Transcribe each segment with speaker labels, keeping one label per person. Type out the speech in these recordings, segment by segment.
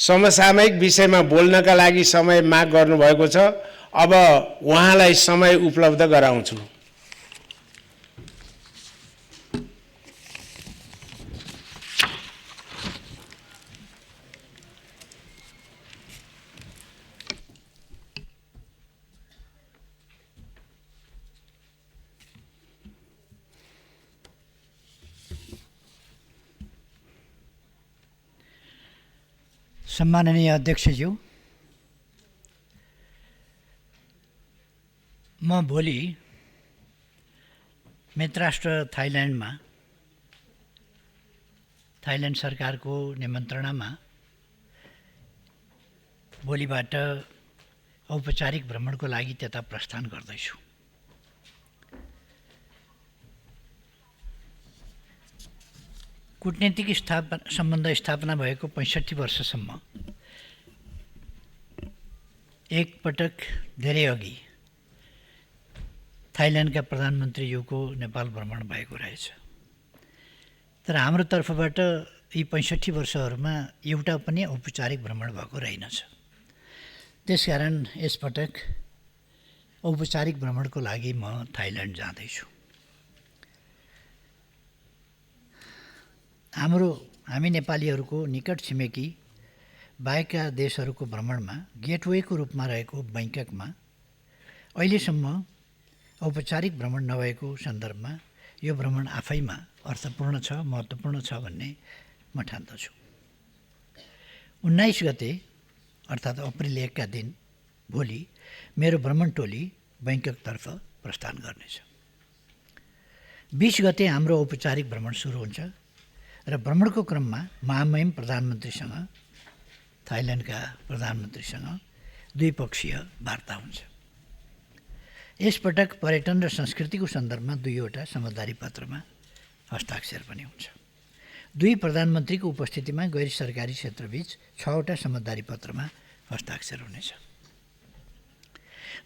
Speaker 1: समसामयिक विषयमा बोल्नका लागि समय माग गर्नुभएको छ। अब उहाँलाई समय उपलब्ध गराउँछु।
Speaker 2: सम्माननीय अध्यक्षज्यू, म भोलि मित्रराष्ट्र थाइल्यान्डमा थाइल्यान्ड सरकारको निमन्त्रणामा भोलिबाट औपचारिक भ्रमणको लागि त्यता प्रस्थान गर्दैछु। कूटनीतिक सम्बन्ध स्थापना भएको 65 वर्षसम्म एक पटक धेरै अघि थाइल्यान्डका प्रधानमन्त्रीज्यूको नेपाल भ्रमण भएको रहेछ। तर हाम्रो तर्फबाट यी 65 वर्षहरूमा एउटा पनि औपचारिक भ्रमण भएको रहेनछ। त्यसकारण यसपटक औपचारिक भ्रमणको लागि म थाइल्यान्ड जाँदैछु। हामी नेपालीहरूको निकट छिमेकी बाहेकका देशहरूको भ्रमणमा गेटवेको रूपमा रहेको बैंककमा अहिलेसम्म औपचारिक भ्रमण नभएको सन्दर्भमा यो भ्रमण आफैमा अर्थपूर्ण छ, महत्त्वपूर्ण छ भन्ने म ठान्दछु। 19 गते अर्थात् अप्रिल 1 का दिन भोलि मेरो भ्रमण टोली बैंककतर्फ प्रस्थान गर्नेछ। 20 गते हाम्रो औपचारिक भ्रमण सुरु हुन्छ र भ्रमणको क्रममा महामहिम प्रधानमन्त्रीसँग, थाइल्यान्डका प्रधानमन्त्रीसँग द्विपक्षीय वार्ता हुन्छ। यसपटक पर्यटन र संस्कृतिको सन्दर्भमा 2वटा समझदारी पत्रमा हस्ताक्षर पनि हुन्छ। दुई प्रधानमन्त्रीको उपस्थितिमा गैर सरकारी क्षेत्रबीच 6वटा समझदारी पत्रमा हस्ताक्षर हुनेछ।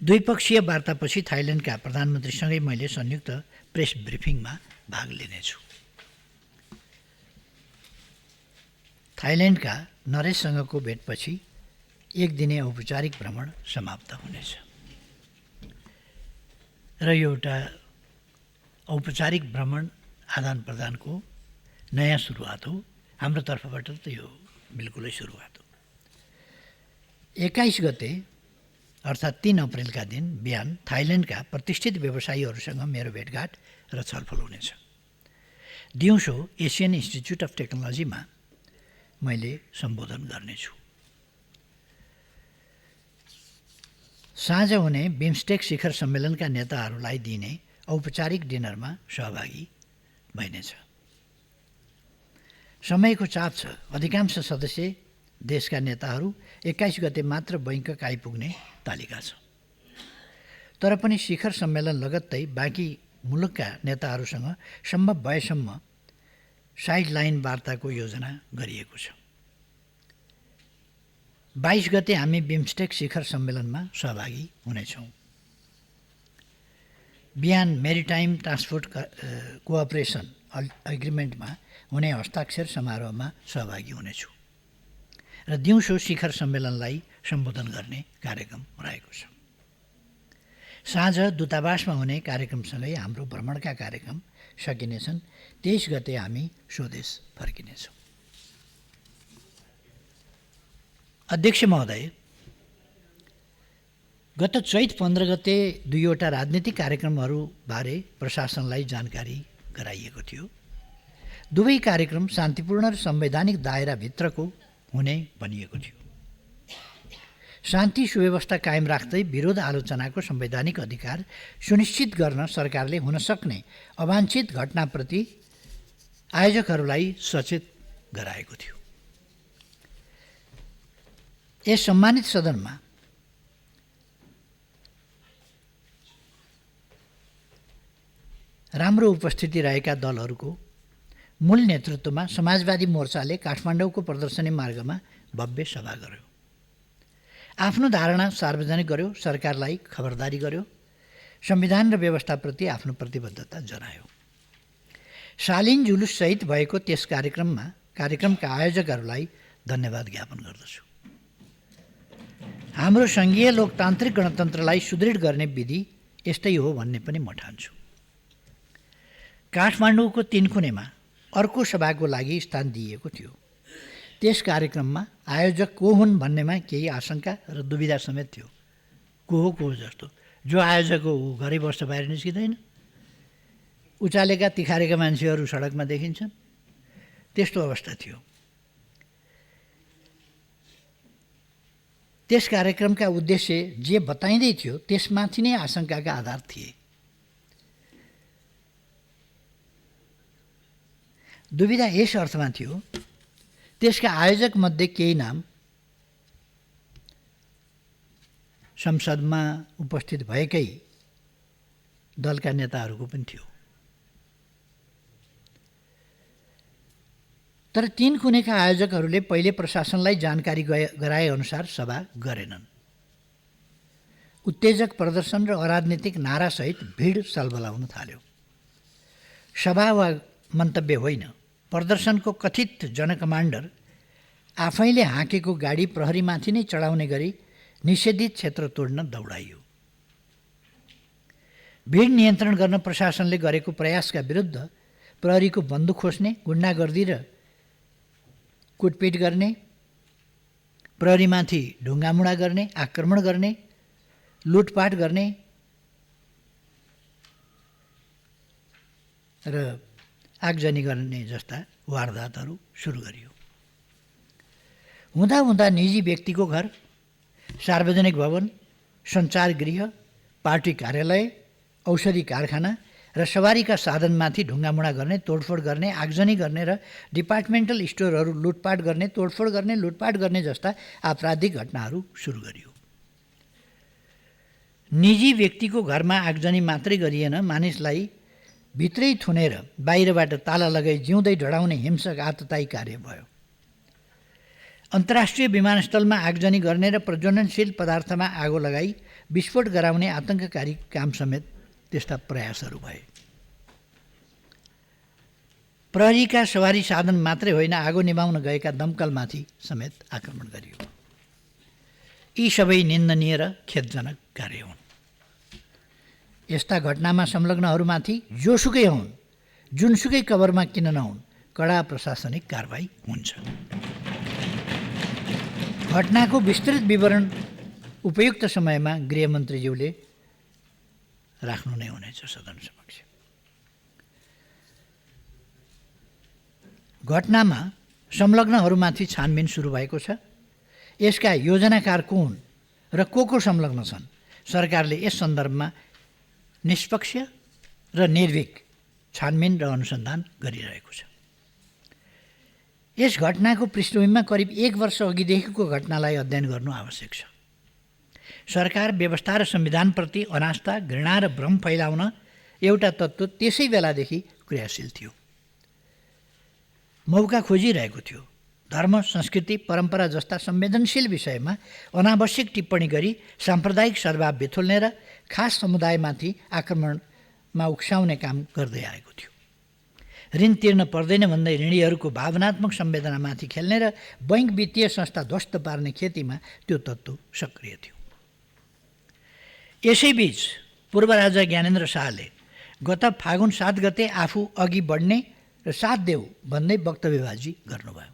Speaker 2: द्विपक्षीय वार्तापछि थाइल्यान्डका प्रधानमन्त्रीसँगै मैले संयुक्त प्रेस ब्रिफिङमा भाग लिनेछु। थाइल्यान्डका नरेशसँगको भेटपछि एक दिने औपचारिक भ्रमण समाप्त हुनेछ र यो एउटा औपचारिक भ्रमण आदान प्रदानको नयाँ सुरुवात हो। हाम्रो तर्फबाट त यो बिल्कुलै सुरुवात हो। 21 गते अर्थात् 3 अप्रिलका दिन बिहान थाइल्यान्डका प्रतिष्ठित व्यवसायीहरूसँग मेरो भेटघाट र छलफल हुनेछ। दिउँसो एसियन इन्स्टिच्युट अफ टेक्नोलोजीमा मैले सम्बोधन गर्नेछु। साँझ हुने बिम्स्टेक शिखर सम्मेलनका नेताहरूलाई दिने औपचारिक डिनरमा सहभागी भइनेछ। समयको चाप छ। अधिकांश सदस्य देशका नेताहरू 21 गते मात्र बैंकक आइपुग्ने तालिका छ। तर पनि शिखर सम्मेलन लगत्तै बाँकी मुलुकका नेताहरूसँग सम्भव भएसम्म साइडलाइन वार्ताको योजना गरिएको छ। 22 गते हामी बिम्स्टेक शिखर सम्मेलनमा सहभागी हुनेछौँ। बिहान मेरिटाइम ट्रान्सपोर्ट कोअपरेसन एग्रिमेन्टमा हुने हस्ताक्षर समारोहमा सहभागी हुनेछु र दिउँसो शिखर सम्मेलनलाई सम्बोधन गर्ने कार्यक्रम रहेको छ। साँझ दूतावासमा हुने कार्यक्रमसँगै हाम्रो भ्रमणका कार्यक्रम सकिनेछन्। 23 गते हामी स्वदेश फर्किनेछौँ। अध्यक्ष महोदय, गत चैत 15 गते 2वटा राजनीतिक कार्यक्रमहरूबारे प्रशासनलाई जानकारी गराइएको थियो। दुवै कार्यक्रम शान्तिपूर्ण र संवैधानिक दायराभित्रको हुने भनिएको थियो। शान्ति सुव्यवस्था कायम राख्दै विरोध आलोचनाको संवैधानिक अधिकार सुनिश्चित गर्न सरकारले हुन सक्ने अवाञ्छित घटनाप्रति आयोजकहरूलाई सचेत गराएको थियो। यस सम्मानित सदनमा राम्रो उपस्थिति रहेका दलहरूको मूल नेतृत्वमा समाजवादी मोर्चाले काठमाडौँको प्रदर्शनी मार्गमा भव्य सभा गर्यो। आफ्नो धारणा सार्वजनिक गर्यो, सरकारलाई खबरदारी गर्यो, संविधान र व्यवस्थाप्रति आफ्नो प्रतिबद्धता जनायो। शालीन जुलुससहित भएको त्यस कार्यक्रमका आयोजकहरूलाई धन्यवाद ज्ञापन गर्दछु। हाम्रो सङ्घीय लोकतान्त्रिक गणतन्त्रलाई सुदृढ गर्ने विधि यस्तै हो भन्ने पनि म ठान्छु। काठमाडौँको तीनकुनेमा अर्को सभाको लागि स्थान दिइएको थियो। त्यस कार्यक्रममा आयोजक को हुन् भन्नेमा केही आशंका र दुविधा समेत थियो। को हो जस्तो जो आयोजक हो ऊ घरै बस्छ, बाहिर निस्किँदैन। उचालेका तिखारेका मान्छेहरू सडकमा देखिन्छन्। त्यस्तो अवस्था थियो। त्यस कार्यक्रमका उद्देश्य जे बताइँदै थियो त्यसमाथि नै आशंकाका आधार थिए। दुविधा यस अर्थमा थियो, त्यसका आयोजकमध्ये केही नाम संसदमा उपस्थित भएकै दलका नेताहरूको पनि थियो। तर तीनकुनेका आयोजकहरूले पहिले प्रशासनलाई जानकारी गराए अनुसार सभा गरेनन्। उत्तेजक प्रदर्शन र अराजनीतिक नारासहित भिड सलबलाउन थाल्यो। सभा वा मन्तव्य होइन, प्रदर्शनको कथित जनकमान्डर आफैले हाँकेको गाडी प्रहरीमाथि नै चढाउने गरी निषेधित क्षेत्र तोड्न दौडाइयो। भिड नियन्त्रण गर्न प्रशासनले गरेको प्रयासका विरुद्ध प्रहरीको बन्दुक खोज्ने, गुण्डागर्दी र कुटपिट गर्ने, प्रहरीमाथि ढुङ्गामुढा गर्ने, आक्रमण गर्ने, लुटपाट गर्ने र आगजनी गर्ने जस्ता वारदातहरू सुरु गरियो। हुँदा निजी व्यक्तिको घर, सार्वजनिक भवन, सञ्चार गृह, पार्टी कार्यालय, औषधि कारखाना र सवारीका साधनमाथि ढुङ्गामुढा गर्ने, तोडफोड गर्ने, आगजनी गर्ने र डिपार्टमेन्टल स्टोरहरू लुटपाट गर्ने, तोडफोड गर्ने, लुटपाट गर्ने जस्ता आपराधिक घटनाहरू सुरु गरियो। निजी व्यक्तिको घरमा आगजनी मात्रै गरिएन, मानिसलाई भित्रै थुनेर बाहिरबाट ताला लगाई जिउँदै ढडाउने हिंसक आततायी कार्य भयो। अन्तर्राष्ट्रिय विमानस्थलमा आगजनी गर्ने र प्रज्वलनशील पदार्थमा आगो लगाई विस्फोट गराउने आतङ्ककारी काम समेत त्यस्ता प्रयासहरू भए। प्रहरीका सवारी साधन मात्रै होइन, आगो निभाउन गएका दमकलमाथि समेत आक्रमण गरियो। यी सबै निन्दनीय र खेदजनक कार्य हुन्। यस्ता घटनामा संलग्नहरूमाथि जोसुकै हुन्, जुनसुकै कभरमा किन नहुन्, कडा प्रशासनिक कारबाही हुन्छ। घटनाको विस्तृत विवरण उपयुक्त समयमा गृहमन्त्रीज्यूले राख्नु नै हुनेछ सदन समक्ष। घटनामा संलग्नहरूमाथि छानबिन सुरु भएको छ। यसका योजनाकार को हुन् र को संलग्न छन्, सरकारले यस सन्दर्भमा निष्पक्ष र निर्भीक छानबिन र अनुसन्धान गरिरहेको छ। यस घटनाको पृष्ठभूमिमा करिब 1 वर्ष अघिदेखिको घटनालाई अध्ययन गर्नु आवश्यक छ। सरकार व्यवस्था र संविधानप्रति अनास्था, घृणा र भ्रम फैलाउन एउटा तत्त्व त्यसै बेलादेखि क्रियाशील थियो। मौका खोजिरहेको थियो। धर्म, संस्कृति, परम्परा जस्ता संवेदनशील विषयमा अनावश्यक टिप्पणी गरी साम्प्रदायिक सद्भाव बिथुल्ने र खास समुदायमाथि आक्रमणमा उक्साउने काम गर्दै आएको थियो। ऋण तिर्न पर्दैन भन्दै ऋणीहरूको भावनात्मक संवेदनामाथि खेल्ने र बैंक वित्तीय संस्था ध्वस्त पार्ने खेतीमा त्यो तत्त्व सक्रिय थियो। यसैबीच पूर्व राजा ज्ञानेन्द्र शाहले गत फागुन 7 गते आफू अघि बढ्ने र साथ देऊ भन्दै वक्तव्यबाजी गर्नुभयो।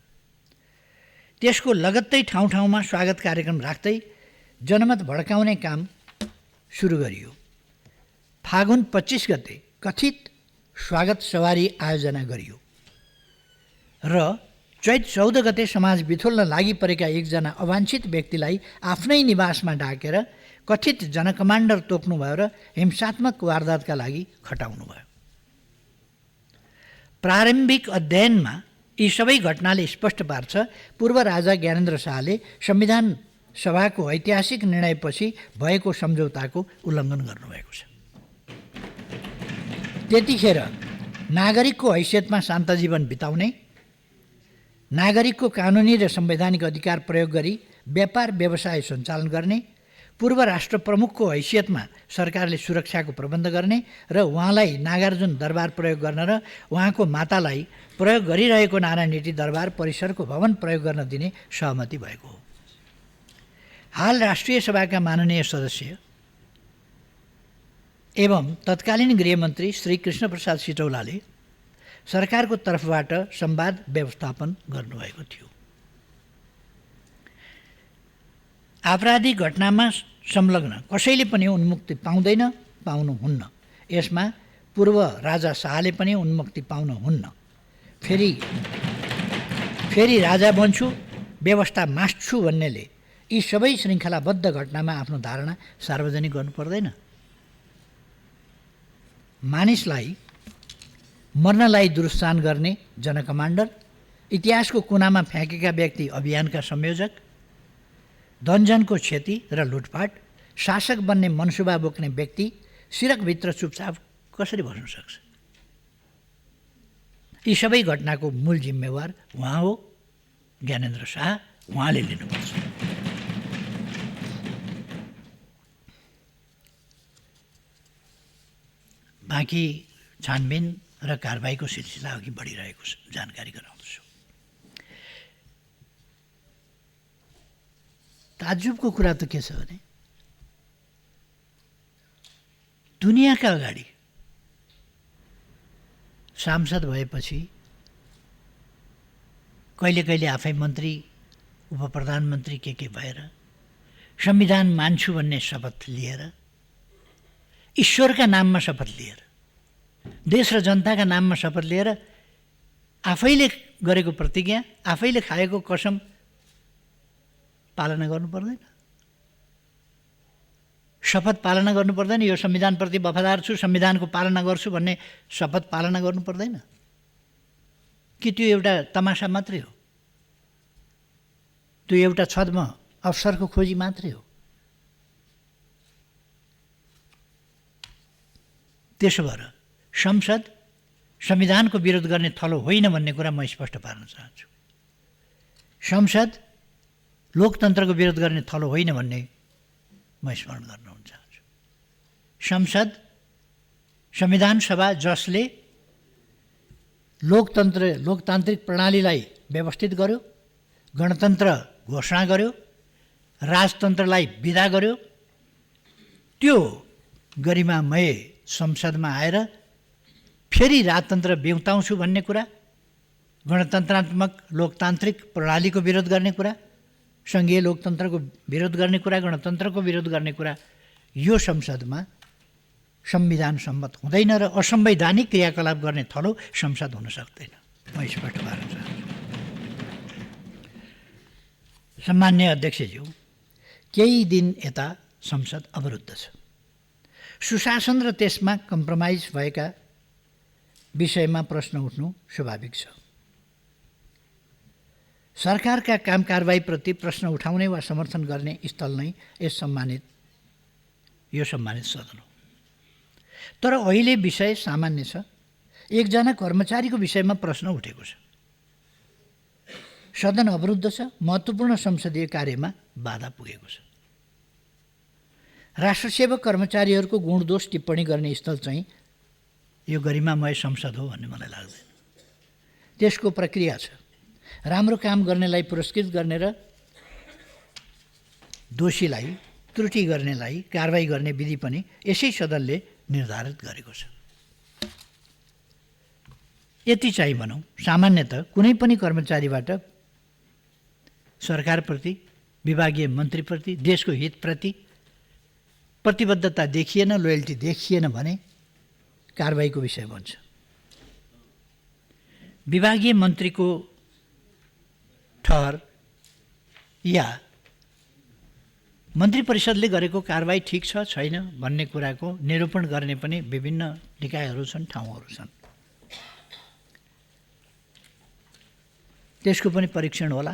Speaker 2: त्यसको लगत्तै ठाउँ ठाउँमा स्वागत कार्यक्रम राख्दै जनमत भड्काउने काम सुरु गरियो। फागुन 25 गते कथित स्वागत सवारी आयोजना गरियो र चैत 14 गते समाज बिथुल्न लागि परेका एकजना अवाञ्छित व्यक्तिलाई आफ्नै निवासमा डाकेर कथित जनकमान्डर तोक्नुभयो र हिंसात्मक वारदातका लागि खटाउनु भयो। प्रारम्भिक अध्ययनमा यी सबै घटनाले स्पष्ट पार्छ पूर्व राजा ज्ञानेन्द्र शाहले संविधान सभाको ऐतिहासिक निर्णयपछि भएको सम्झौताको उल्लङ्घन गर्नुभएको छ। त्यतिखेर नागरिकको हैसियतमा शान्त जीवन बिताउने, नागरिकको कानुनी र संवैधानिक अधिकार प्रयोग गरी व्यापार व्यवसाय सञ्चालन गर्ने, पूर्व राष्ट्र प्रमुखको हैसियतमा सरकारले सुरक्षाको प्रबन्ध गर्ने र उहाँलाई नागार्जुन दरबार प्रयोग गर्न र उहाँको मातालाई प्रयोग गरिरहेको नारायण रेड्डी दरबार परिसरको भवन प्रयोग गर्न दिने सहमति भएको हो। हाल राष्ट्रिय सभाका माननीय सदस्य एवं तत्कालीन गृहमन्त्री श्री कृष्ण प्रसाद सिटौलाले सरकारको तर्फबाट संवाद व्यवस्थापन गर्नुभएको थियो। आपराधिक घटनामा संलग्न कसैले पनि उन्मुक्ति पाउनुहुन्न। यसमा पूर्व राजा शाहले पनि उन्मुक्ति पाउनुहुन्न। फेरि राजा बन्छु, व्यवस्था मास्छु भन्नेले यी सबै श्रृङ्खलाबद्ध घटनामा आफ्नो धारणा सार्वजनिक गर्नु पर्दैन। मानिसलाई मर्नलाई दुरुत्साहन गर्ने जनकमान्डर, इतिहासको कुनामा फ्याँकेका व्यक्ति अभियानका संयोजक, धनजनको क्षति र लुटपाट, शासक बन्ने मनसुबा बोक्ने व्यक्ति सिरकभित्र चुपचाप कसरी बस्न सक्छ? यी सबै घटनाको मूल जिम्मेवार उहाँ हो, ज्ञानेन्द्र शाह। उहाँले लिनुपर्छ। बाँकी छानबिन र कारबाहीको सिलसिला अघि बढिरहेको जानकारी गराउँदछु। ताज्जुबको कुरा त के छ भने दुनियाँका अगाडि सांसद भएपछि कहिले कहिले आफै मन्त्री, उपप्रधानमन्त्री के भएर संविधान मान्छु भन्ने शपथ लिएर, ईश्वरका नाममा शपथ लिएर, देश र जनताका नाममा शपथ लिएर आफैले गरेको प्रतिज्ञा, आफैले खाएको कसम पालना गर्नु पर्दैन? शपथ पालना गर्नु पर्दैन? यो संविधानप्रति वफादार छु, संविधानको पालना गर्छु भन्ने शपथ पालना गर्नु पर्दैन कि त्यो एउटा तमासा मात्रै हो? त्यो एउटा छद्म अवसरको खोजी मात्रै हो? त्यसो भएर संसद संविधानको विरोध गर्ने थलो होइन भन्ने कुरा म स्पष्ट पार्न चाहन्छु। संसद लोकतन्त्रको विरोध गर्ने थलो होइन भन्ने म स्मरण गर्न चाहन्छु। संसद संविधान सभा जसले लोकतान्त्रिक प्रणालीलाई व्यवस्थित गर्यो, गणतन्त्र घोषणा गर्यो, राजतन्त्रलाई विदा गर्यो, त्यो गरिमामय संसदमा आएर फेरि राजतन्त्र बिउताउँछु भन्ने कुरा, गणतन्त्रात्मक लोकतान्त्रिक प्रणालीको विरोध गर्ने कुरा, सङ्घीय लोकतन्त्रको विरोध गर्ने कुरा, गणतन्त्रको विरोध गर्ने कुरा, यो संसदमा संविधान सम्मत हुँदैन र असंवैधानिक क्रियाकलाप गर्ने थलो संसद हुन सक्दैन। म स्पष्ट पार्न चाहन्छु। सम्मान्य अध्यक्षज्यू, केही दिन यता संसद अवरुद्ध छ। सुशासन र त्यसमा कम्प्रोमाइज भएका विषयमा प्रश्न उठ्नु स्वाभाविक छ। सरकारका काम कारबाहीप्रति प्रश्न उठाउने वा समर्थन गर्ने स्थल नै यो सम्मानित सदन हो। तर अहिले विषय सामान्य छ। एकजना कर्मचारीको विषयमा प्रश्न उठेको छ। सदन अवरुद्ध छ। महत्त्वपूर्ण संसदीय कार्यमा बाधा पुगेको छ। राष्ट्रसेवक कर्मचारीहरूको गुणदोष टिप्पणी गर्ने स्थल चाहिँ यो गरिमामय संसद हो भन्ने मलाई लाग्दैन। त्यसको प्रक्रिया छ। राम्रो काम गर्नेलाई पुरस्कृत गर्ने र दोषीलाई, त्रुटि गर्नेलाई कारबाही गर्ने विधि पनि यसै सदनले निर्धारित गरेको छ। यति चाहिँ भनौँ, सामान्यतः कुनै पनि कर्मचारीबाट सरकारप्रति, विभागीय मन्त्रीप्रति, देशको हितप्रति प्रतिबद्धता देखिएन, लोयल्टी देखिएन भने कारबाहीको विषय बन्छ। विभागीय मन्त्रीको ठहर या मन्त्री परिषदले गरेको कारबाही ठिक छ छैन भन्ने कुराको निरूपण गर्ने पनि विभिन्न निकायहरू छन्, ठाउँहरू छन्। त्यसको पनि परीक्षण होला,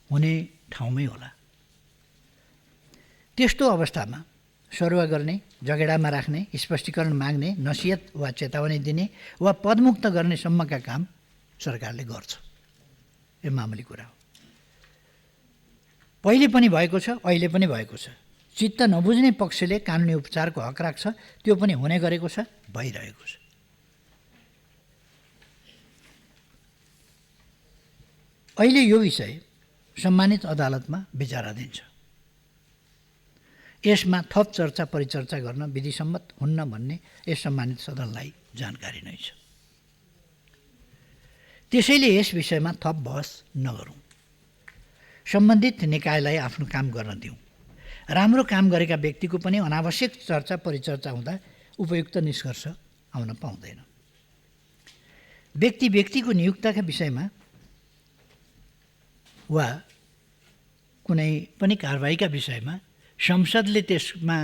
Speaker 2: हुने ठाउँमै होला। त्यस्तो अवस्थामा सरुवा गर्ने, जगेडामा राख्ने, स्पष्टीकरण माग्ने, नसिहत वा चेतावनी दिने वा पदमुक्त गर्ने सम्मका काम सरकारले गर्छ। यो मामुली कुरा हो। पहिले पनि भएको छ, अहिले पनि भएको छ। चित्त नबुझ्ने पक्षले कानुनी उपचारको हक राख्छ, त्यो पनि हुने गरेको छ, भइरहेको छ। अहिले यो विषय सम्मानित अदालतमा विचाराधीन छ। यसमा थप चर्चा परिचर्चा गर्न विधिसम्मत हुन्न भन्ने यस सम्मानित सदनलाई जानकारी नै छ। त्यसैले यस विषयमा थप बहस नगरौँ। सम्बन्धित निकायलाई आफ्नो काम गर्न दिउँ। राम्रो काम गरेका व्यक्तिको पनि अनावश्यक चर्चा परिचर्चा हुँदा उपयुक्त निष्कर्ष आउन पाउँदैन। व्यक्तिको नियुक्तका विषयमा वा कुनै पनि कारबाहीका विषयमा संसदले त्यसमा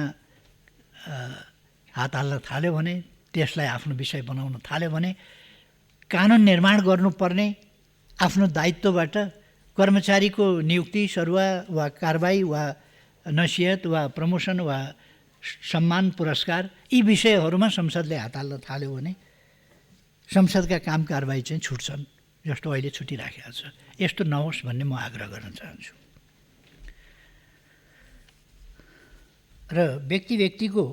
Speaker 2: हात हाल्न थाल्यो भने, त्यसलाई आफ्नो विषय बनाउन थाल्यो भने कानुन निर्माण गर्नुपर्ने आफ्नो दायित्वबाट कर्मचारीको नियुक्ति, सरुवा वा कारबाही वा नसिहत वा प्रमोसन वा सम्मान पुरस्कार यी विषयहरूमा संसदले हात हाल्न थाल्यो भने संसदका काम कारबाही चाहिँ छुट्छन्, जस्तो अहिले छुटिराखेको छ। यस्तो नहोस् भन्ने म आग्रह गर्न चाहन्छु। र व्यक्तिको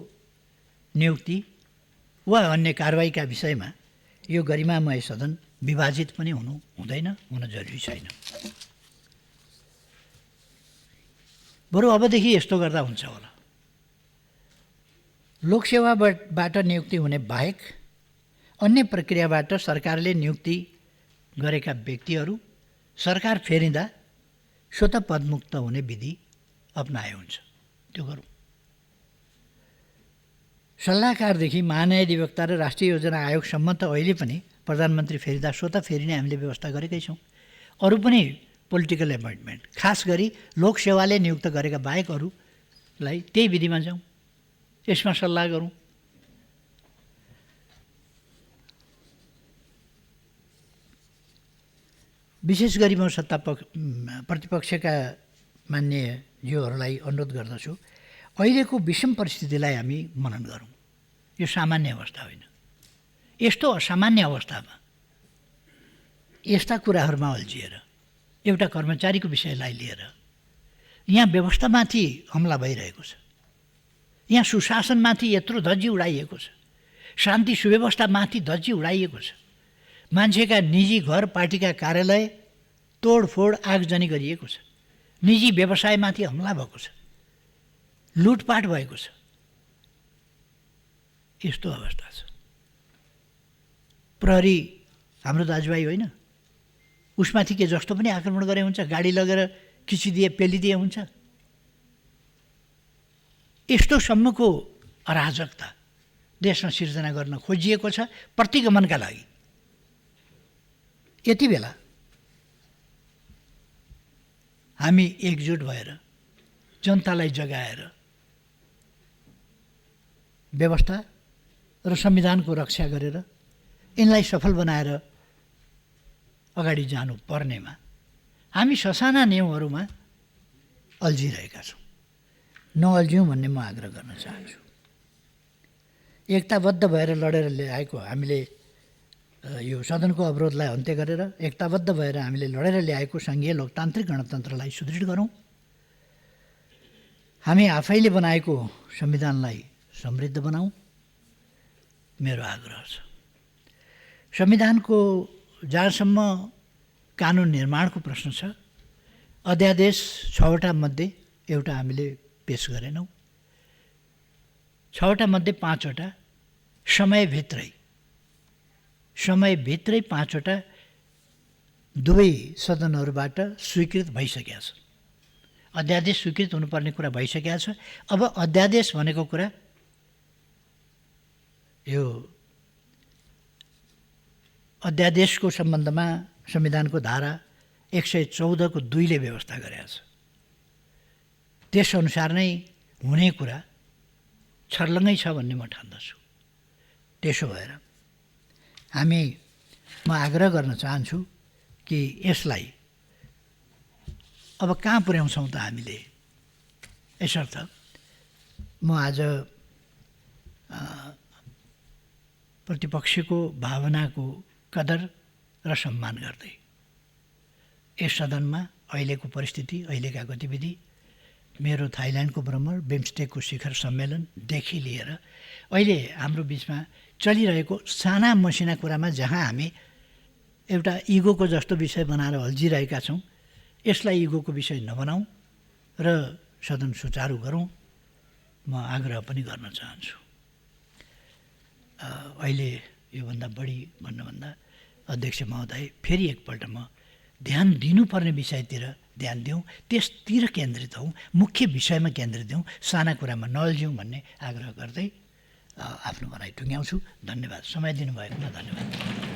Speaker 2: नियुक्ति वा अन्य कारबाहीका विषयमा यो गरिमामय सदन विभाजित पनि हुँदैन, हुन जरुरी छैन। बरु अबदेखि यस्तो गर्दा हुन्छ होला। लोकसेवाबाट नियुक्ति हुने बाहेक अन्य प्रक्रियाबाट सरकारले नियुक्ति गरेका व्यक्तिहरू सरकार फेरिँदा स्वत पदमुक्त हुने विधि अपनाए हुन्छ। त्यो गरौँ। सल्लाहकारदेखि महान्यायाधिवक्ता र राष्ट्रिय योजना आयोगसम्म त अहिले पनि प्रधानमन्त्री फेरिँदा स्वत फेरिने हामीले व्यवस्था गरेकै छौँ। अरू पनि पोलिटिकल एपोइन्टमेन्ट, खास गरी लोकसेवाले नियुक्त गरेका बाहेक अरूलाई त्यही विधिमा जाउँ, यसमा सल्लाह गरौँ। विशेष गरी म प्रतिपक्षका मान्यज्यूहरूलाई अनुरोध गर्दछु, अहिलेको विषम परिस्थितिलाई हामी मनन गरौँ। यो सामान्य अवस्था होइन। यस्तो असामान्य अवस्थामा यस्ता कुराहरूमा अल्झिएर एउटा कर्मचारीको विषयलाई लिएर यहाँ व्यवस्थामाथि हमला भइरहेको छ, यहाँ सुशासनमाथि यत्रो धज्जी उडाइएको छ, शान्ति सुव्यवस्थामाथि धज्जी उडाइएको छ, मान्छेका निजी घर पार्टीका कार्यालय तोडफोड आगजनी गरिएको छ, निजी व्यवसायमाथि हमला भएको छ, लुटपाट भएको छ। यस्तो अवस्था छ। प्रहरी हाम्रो दाजुभाइ होइन, उसमाथि के जस्तो पनि आक्रमण गरे हुन्छ, गाडी लगेर खिचिदिए पेलिदिए हुन्छ। यस्तोसम्मको अराजकता देशमा सिर्जना गर्न खोजिएको छ प्रतिगमनका लागि। यति बेला हामी एकजुट भएर जनतालाई जगाएर व्यवस्था र संविधानको रक्षा गरेर यिनलाई सफल बनाएर अगाडि जानु पर्नेमा हामी ससाना नियमहरूमा अल्झिरहेका छौँ। नअल्झ्यौँ भन्ने म आग्रह गर्न चाहन्छु। एकताबद्ध भएर लडेर ल्याएको हामीले यो सदनको अवरोधलाई अन्त्य गरेर एकताबद्ध भएर हामीले लडेर ल्याएको सङ्घीय लोकतान्त्रिक गणतन्त्रलाई सुदृढ गरौँ। हामी आफैले बनाएको संविधानलाई समृद्ध बनाऊँ, मेरो आग्रह छ। संविधानको जहाँसम्म कानुन निर्माणको प्रश्न छ, अध्यादेश 6वटा मध्ये एउटा हामीले पेश गरेनौँ। 6वटा मध्ये 5वटा समयभित्रै 5वटा दुवै सदनहरूबाट स्वीकृत भइसकेका छ। अध्यादेश स्वीकृत हुनुपर्ने कुरा भइसकेका छ। अब अध्यादेश भनेको कुरा यो अध्यादेशको सम्बन्धमा संविधानको धारा 114 को 2 ले व्यवस्था गरेको छ। त्यसअनुसार नै हुने कुरा छर्लङ्गै छ भन्ने म ठान्दछु। त्यसो भएर म आग्रह गर्न चाहन्छु कि यसलाई अब कहाँ पुर्याउँछौँ त हामीले। यसर्थ म आज प्रतिपक्षको भावनाको कदर र सम्मान गर्दै यस सदनमा अहिलेको परिस्थिति, अहिलेका गतिविधि, मेरो थाइल्यान्डको भ्रमण, बिम्स्टेकको शिखर सम्मेलनदेखि लिएर अहिले हाम्रो बिचमा चलिरहेको साना मसिना कुरामा जहाँ हामी एउटा इगोको जस्तो विषय बनाएर अल्झिरहेका छौँ, यसलाई इगोको विषय नबनाऊ र सदन सुचारू गरौँ, म आग्रह पनि गर्न चाहन्छु। अहिले योभन्दा बढी भन्नुभन्दा अध्यक्ष महोदय, फेरि एकपल्ट म ध्यान दिनुपर्ने विषयतिर ध्यान दिउँ, त्यसतिर केन्द्रित हौँ, मुख्य विषयमा केन्द्रित हौँ, साना कुरामा नअल्झ्यौँ भन्ने आग्रह गर्दै आफ्नो भनाइ टुङ्ग्याउँछु। धन्यवाद। समय दिनुभएकोमा धन्यवाद।